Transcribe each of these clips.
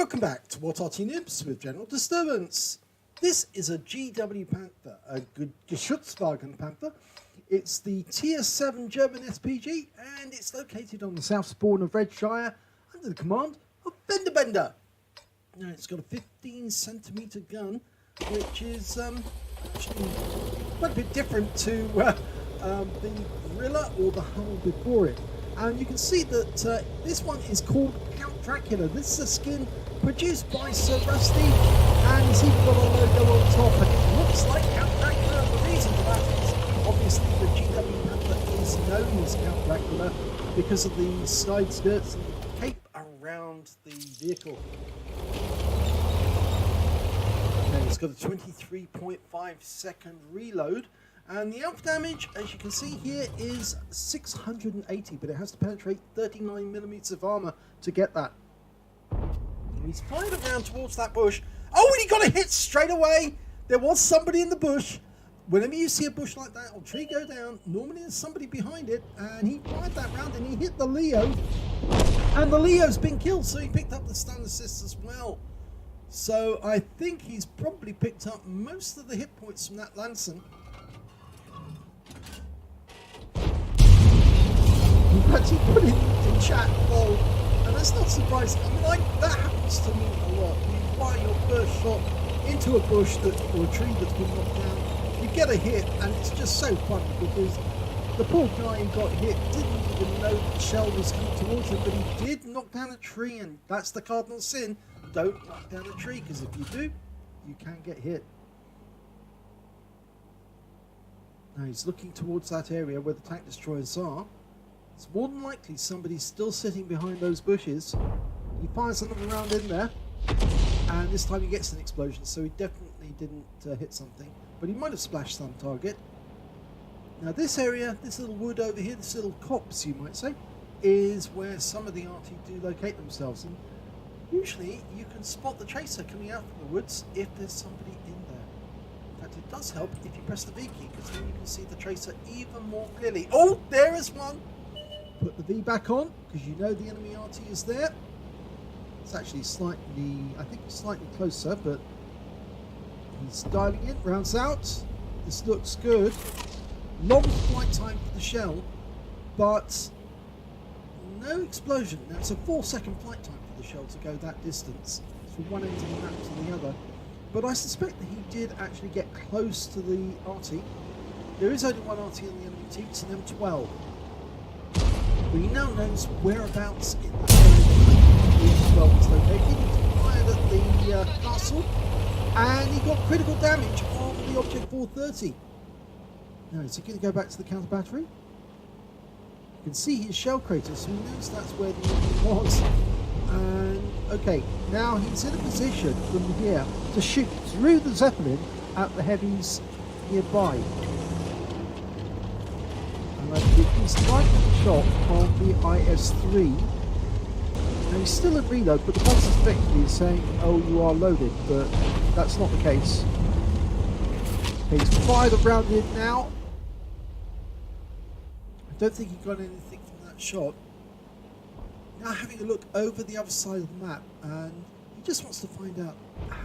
Welcome back to What Are Nibs with General Disturbance. This is a GW Panther, a Geschutzwagen Panther. It's the Tier 7 German SPG, and it's located on the south spawn of Redshire under the command of Fender Bender. Now, it's got a 15cm gun, which is actually quite a bit different to the Gorilla or the Hull before it. And you can see that this one is called Count Dracula. This is a skin produced by Sir Rusty, and it's even got a logo on top, and it looks like Count Dracula. The reason for that is obviously the GW Panther is known as Count Dracula because of the side skirts and the cape around the vehicle. Okay, it's got a 23.5 second reload. And the alpha damage, as you can see here, is 680, but it has to penetrate 39mm of armor to get that. And he's fired around towards that bush. Oh, and he got a hit straight away! There was somebody in the bush. Whenever you see a bush like that or tree go down, normally there's somebody behind it, and he fired that round and he hit the Leo. And the Leo's been killed, so he picked up the stun assist as well. So I think he's probably picked up most of the hit points from that Lanson. Actually put it in chat, lol, and that's not surprising. I mean, that happens to me a lot. You fire your first shot into a bush or a tree that's been knocked down, you get a hit, and it's just so funny because the poor guy who got hit didn't even know the shell was coming towards him, but he did knock down a tree, and that's the cardinal sin. Don't knock down a tree, because if you do, you can get hit. Now he's looking towards that area where the tank destroyers are. It's more than likely somebody's still sitting behind those bushes. He fires another round in there, and this time he gets an explosion, so he definitely didn't hit something, but he might have splashed some target. Now this area, this little wood over here, this little copse you might say, is where some of the RT do locate themselves, and usually you can spot the tracer coming out from the woods if there's somebody in there. In fact, it does help if you press the V key, because then you can see the tracer even more clearly. Oh, there is one! Put the V back on, because you know the enemy RT is there. It's actually slightly, I think slightly closer, but he's diving in, rounds out. This looks good. Long flight time for the shell, but no explosion. Now it's a 4-second flight time for the shell to go that distance. It's from one end of the map to the other. But I suspect that he did actually get close to the RT. There is only one RT on the enemy team, it's an M12. But he now knows whereabouts in the M12 is located. He fired at the castle, and he got critical damage on the Object 430. Now, is he going to go back to the counter battery? You can see his shell crater, so he knows that's where the enemy was. And, okay, now he's in a position from here to shoot through the Zeppelin at the heavies nearby. And I think he's striking a shot on the IS-3. Now he's still in reload, but the one suspected is saying, oh, you are loaded, but that's not the case. Okay, he's fired a round in now. I don't think he got anything from that shot. Now having a look over the other side of the map, and he just wants to find out,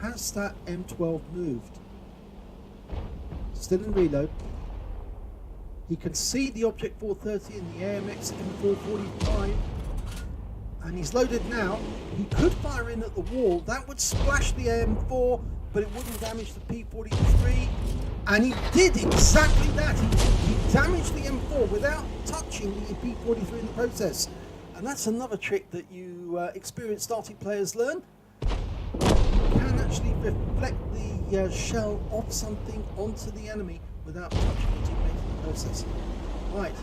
has that M12 moved? Still in reload. He can see the Object 430 and the AMX M445, and he's loaded now. He could fire in at the wall. That would splash the AM4, but it wouldn't damage the P43. And he did exactly that. He damaged the M4 without touching the P43 in the process. And that's another trick that you experienced RT players learn. You can actually reflect the shell off something onto the enemy without touching the teammate in the process. Right,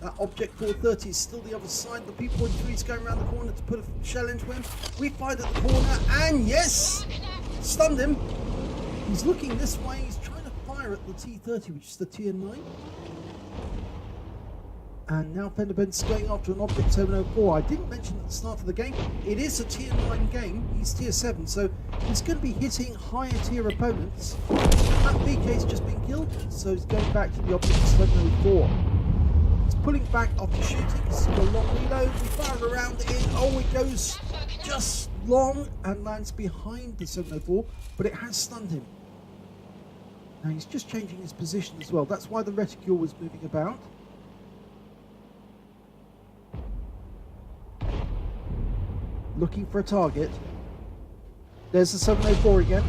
that Object 430 is still the other side. The P43 is going around the corner to put a shell into him. We fired at the corner, and yes! Stunned him. He's looking this way. He's trying to fire at the T30, which is the Tier 9. And now Fender Bender's going after an Object 704. I didn't mention at the start of the game, it is a Tier 9 game. He's Tier 7, so he's going to be hitting higher tier opponents. That BK's just been killed, so he's going back to the Object 704. He's pulling back after shooting. It's a long reload. We fire around it in. Oh, it goes just long and lands behind the 704, but it has stunned him. Now he's just changing his position as well. That's why the reticule was moving about. Looking for a target. There's the 704 again.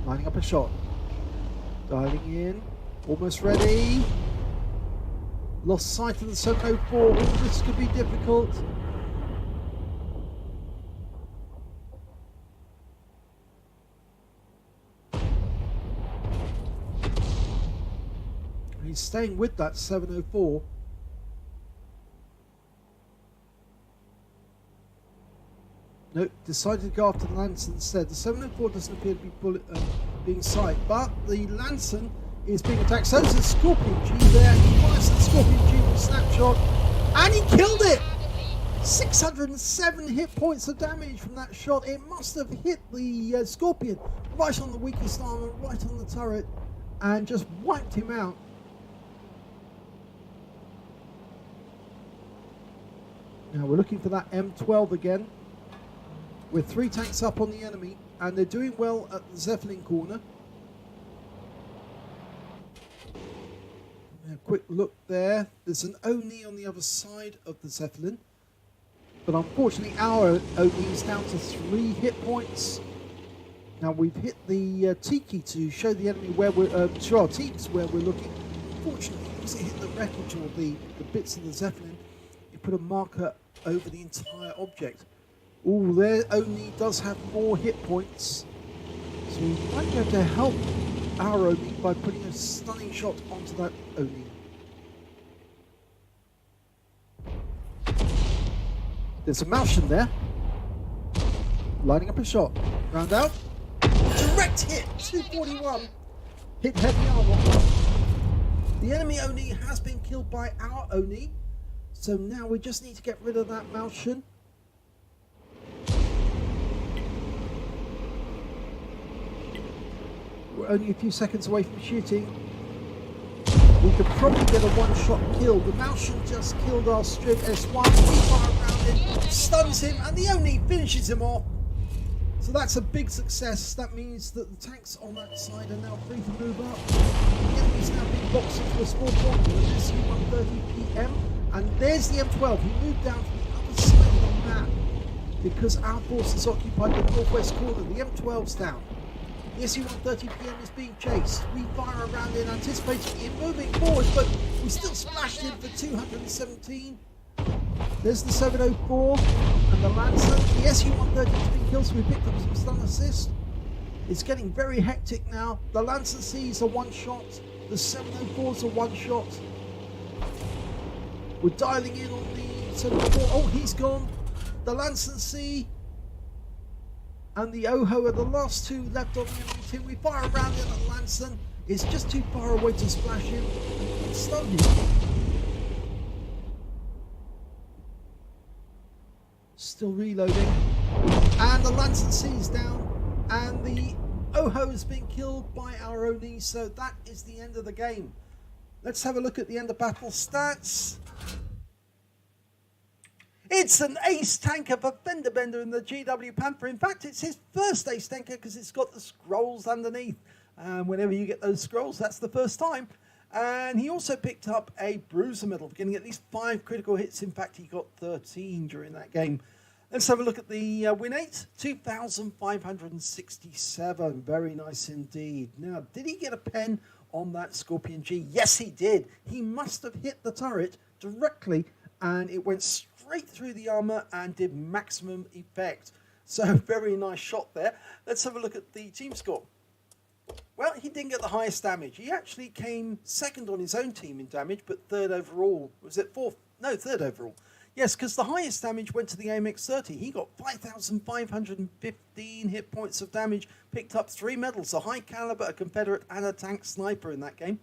Lining up a shot. Diving in. Almost ready. Lost sight of the 704. This could be difficult. He's staying with that 704. Nope, decided to go after the Lancer instead. The 704 doesn't appear to be being sighted, but the Lancer is being attacked. So is the Scorpion G there. He fires the Scorpion G with a snapshot, and he killed it! 607 hit points of damage from that shot. It must have hit the Scorpion right on the weakest armor, right on the turret, and just wiped him out. Now we're looking for that M12 again. With 3 tanks up on the enemy, and they're doing well at the Zeppelin corner. A quick look there. There's an Oni on the other side of the Zeppelin, but unfortunately our Oni is down to 3 hit points. Now we've hit the T key to show the enemy where we're show our teams where we're looking. Unfortunately, because it hit the wreckage or the bits of the Zeppelin, it put a marker over the entire object. Oh, there Oni does have more hit points, so we might be able to help our Oni by putting a stunning shot onto that Oni. There's a Malshan there, lining up a shot. Round out, direct hit, 241, hit heavy armor. The enemy Oni has been killed by our Oni, so now we just need to get rid of that Malshan. We're only a few seconds away from shooting. We could probably get a one-shot kill. The Malshan just killed our Strib S1. We fire around it, stuns him, and the Oni finishes him off. So that's a big success. That means that the tanks on that side are now free to move up. The enemy's now being boxed into a small point with this 1:30 PM. And there's the M12. He moved down to the other side of the map because our forces occupied the northwest corner. The M12's down. The SU-130 PM is being chased. We fire around in, anticipating it moving forward, but we still splashed in for 217. There's the 704 and the Lancer. The SU-130 has been killed, so we picked up some stun assist. It's getting very hectic now. The Lancer C's a one-shot. The 704's a one-shot. We're dialing in on the 704. Oh, he's gone. The Lancer C and the Oho are the last 2 left on the enemy team. We fire around in at Lancer. It's just too far away to splash him and stun him. Still reloading. And the Lancer C is down. And the Oho has been killed by our Oni. So that is the end of the game. Let's have a look at the end of battle stats. It's an ace tanker for Fender Bender in the GW Panther. In fact, it's his first ace tanker because it's got the scrolls underneath. And whenever you get those scrolls, that's the first time. And he also picked up a Bruiser medal for getting at least 5 critical hits. In fact, he got 13 during that game. Let's have a look at the win rate. 2,567. Very nice indeed. Now, did he get a pen on that Scorpion G? Yes, he did. He must have hit the turret directly, and it went straight through the armor and did maximum effect. So very nice shot there. Let's have a look at the team score. Well, he didn't get the highest damage. He actually came second on his own team in damage, but third overall. Was it fourth? No, third overall. Yes, because the highest damage went to the AMX-30. He got 5,515 hit points of damage, picked up 3 medals, a high caliber, a Confederate, and a tank sniper in that game.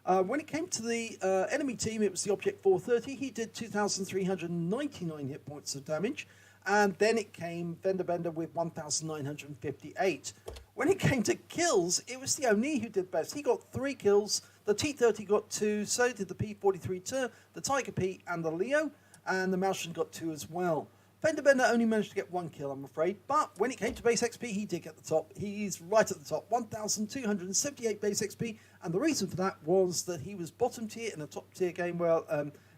When it came to the enemy team, it was the Object 430. He did 2,399 hit points of damage. And then it came Fender Bender with 1,958. When it came to kills, it was the Oni who did best. He got 3 kills. The T30 got 2, so did the P43-2, the Tiger P and the Leo, and the Maelstrom got 2 as well. Fender Bender only managed to get 1 kill, I'm afraid, but when it came to base XP, he did get the top. He's right at the top, 1,278 base XP, and the reason for that was that he was bottom tier in a top tier game, well,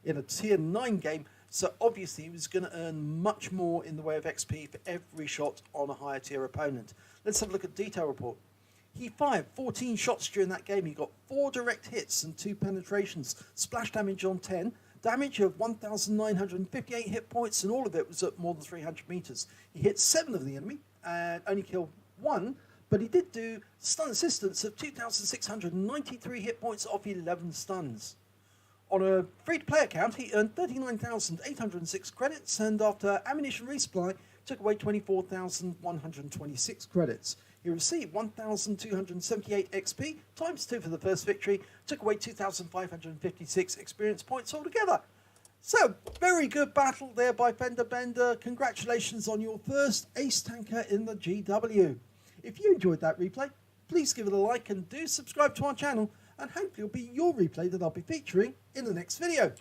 in a tier 9 game, so obviously he was going to earn much more in the way of XP for every shot on a higher tier opponent. Let's have a look at detail report. He fired 14 shots during that game. He got 4 direct hits and 2 penetrations. Splash damage on 10. Damage of 1,958 hit points, and all of it was at more than 300 meters. He hit 7 of the enemy and only killed 1, but he did do stun assistance of 2,693 hit points off 11 stuns. On a free-to-play account, he earned 39,806 credits, and after ammunition resupply, took away 24,126 credits. He received 1,278 XP, times 2 for the first victory, took away 2,556 experience points altogether. So, very good battle there by Fender Bender. Congratulations on your first ace tanker in the GW. If you enjoyed that replay, please give it a like and do subscribe to our channel, and hopefully it'll be your replay that I'll be featuring in the next video.